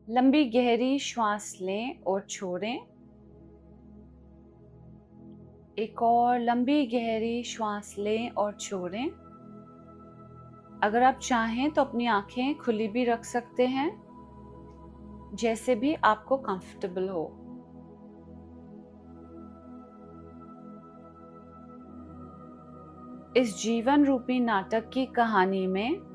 लंबी गहरी श्वास लें और छोड़ें। एक और लंबी गहरी श्वास लें और छोड़ें। अगर आप चाहें तो अपनी आंखें खुली भी रख सकते हैं, जैसे भी आपको कंफर्टेबल हो। इस जीवन रूपी नाटक की कहानी में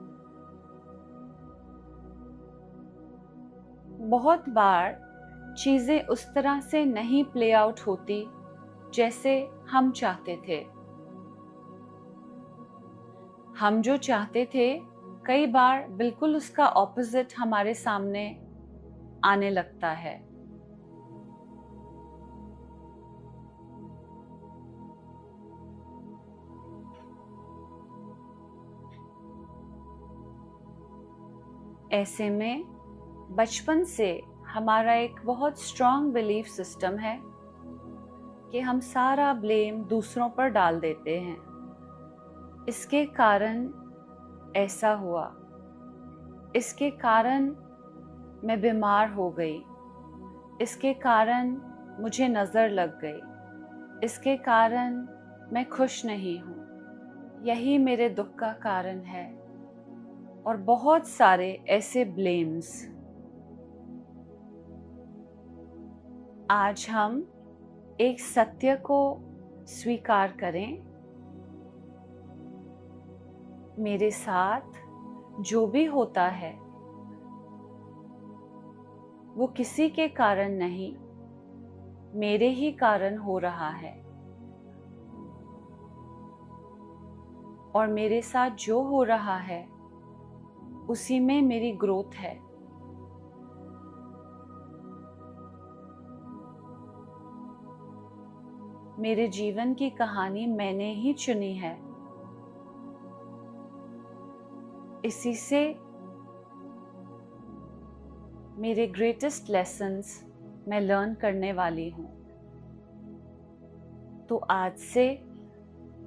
बहुत बार चीजें उस तरह से नहीं प्ले आउट होती जैसे हम चाहते थे। हम जो चाहते थे कई बार बिल्कुल उसका ऑपोजिट हमारे सामने आने लगता है। ऐसे में बचपन से हमारा एक बहुत स्ट्रॉन्ग बिलीफ सिस्टम है कि हम सारा ब्लेम दूसरों पर डाल देते हैं। इसके कारण ऐसा हुआ, इसके कारण मैं बीमार हो गई, इसके कारण मुझे नज़र लग गई, इसके कारण मैं खुश नहीं हूँ, यही मेरे दुख का कारण है, और बहुत सारे ऐसे ब्लेम्स। आज हम एक सत्य को स्वीकार करें। मेरे साथ जो भी होता है वो किसी के कारण नहीं, मेरे ही कारण हो रहा है, और मेरे साथ जो हो रहा है उसी में मेरी ग्रोथ है। मेरे जीवन की कहानी मैंने ही चुनी है। इसी से मेरे ग्रेटेस्ट लेसन्स मैं लर्न करने वाली हूँ। तो आज से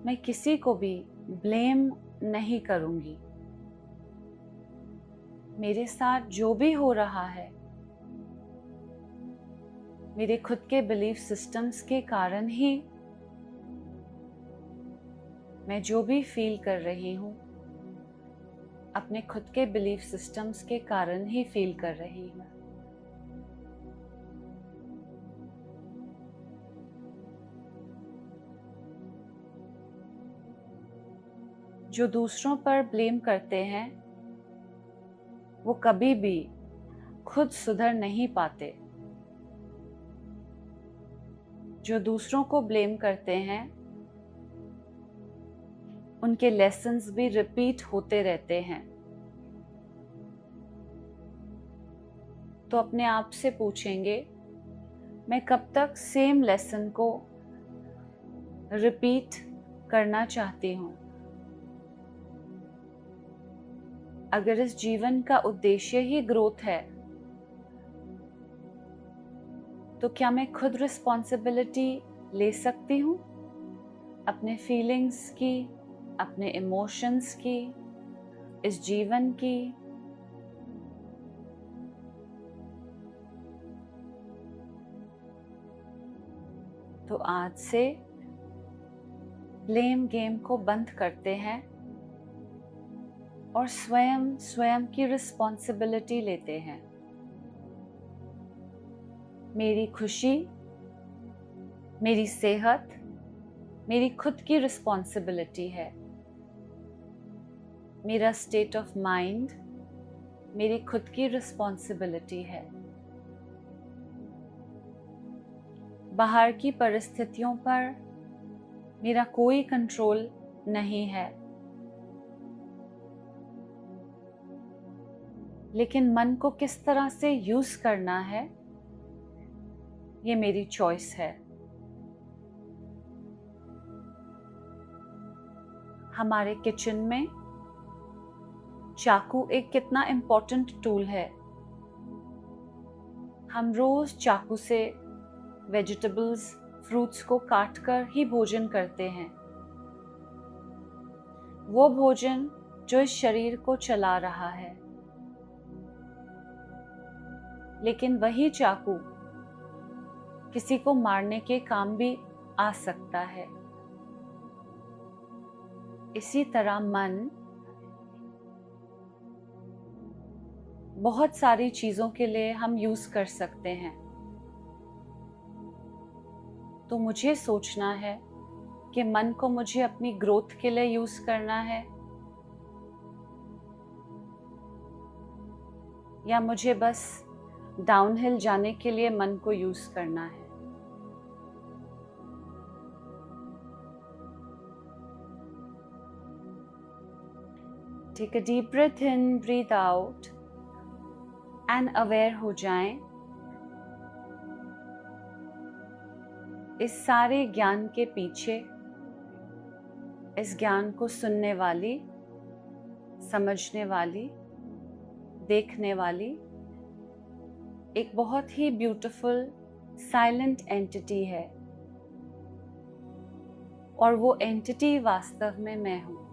मैं किसी को भी ब्लेम नहीं करूँगी। मेरे साथ जो भी हो रहा है मेरे खुद के बिलीफ सिस्टम्स के कारण ही, मैं जो भी फील कर रही हूँ अपने खुद के बिलीफ सिस्टम्स के कारण ही फील कर रही हूँ। जो दूसरों पर ब्लेम करते हैं वो कभी भी खुद सुधर नहीं पाते। जो दूसरों को ब्लेम करते हैं उनके लेसन्स भी रिपीट होते रहते हैं। तो अपने आप से पूछेंगे, मैं कब तक सेम लेसन को रिपीट करना चाहती हूँ? अगर इस जीवन का उद्देश्य ही ग्रोथ है तो क्या मैं खुद रिस्पॉन्सिबिलिटी ले सकती हूँ अपने फीलिंग्स की, अपने इमोशंस की, इस जीवन की? तो आज से ब्लेम गेम को बंद करते हैं और स्वयं स्वयं की रिस्पॉन्सिबिलिटी लेते हैं। मेरी खुशी, मेरी सेहत मेरी खुद की रिस्पॉन्सिबिलिटी है। मेरा स्टेट ऑफ माइंड मेरी खुद की रिस्पॉन्सिबिलिटी है। बाहर की परिस्थितियों पर मेरा कोई कंट्रोल नहीं है, लेकिन मन को किस तरह से यूज करना है ये मेरी चॉइस है। हमारे किचन में चाकू एक कितना इम्पोर्टेंट टूल है। हम रोज चाकू से वेजिटेबल्स, फ्रूट्स को काटकर ही भोजन करते हैं। वो भोजन जो इस शरीर को चला रहा है। लेकिन वही चाकू किसी को मारने के काम भी आ सकता है। इसी तरह मन बहुत सारी चीजों के लिए हम यूज कर सकते हैं। तो मुझे सोचना है कि मन को मुझे अपनी ग्रोथ के लिए यूज करना है या मुझे बस डाउनहिल जाने के लिए मन को यूज करना है। Take a deep breath in, breathe out and aware हो जाएं इस सारे ज्ञान के पीछे, इस ज्ञान को सुनने वाली, समझने वाली, देखने वाली एक बहुत ही ब्यूटीफुल साइलेंट एंटिटी है, और वो एंटिटी वास्तव में मैं हूं।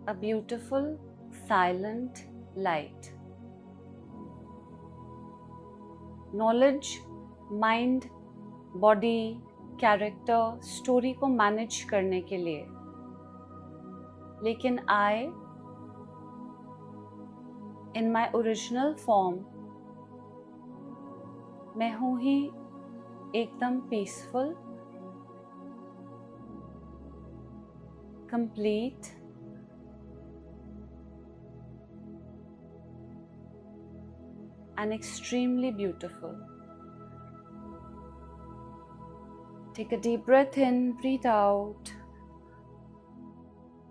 A beautiful silent light. Knowledge, mind, body, character, story को मैनेज करने के लिए, लेकिन I in my original form मैं हूँ ही एकदम peaceful, complete and extremely beautiful. Take a deep breath in, breathe out.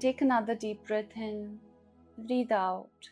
Take another deep breath in, breathe out.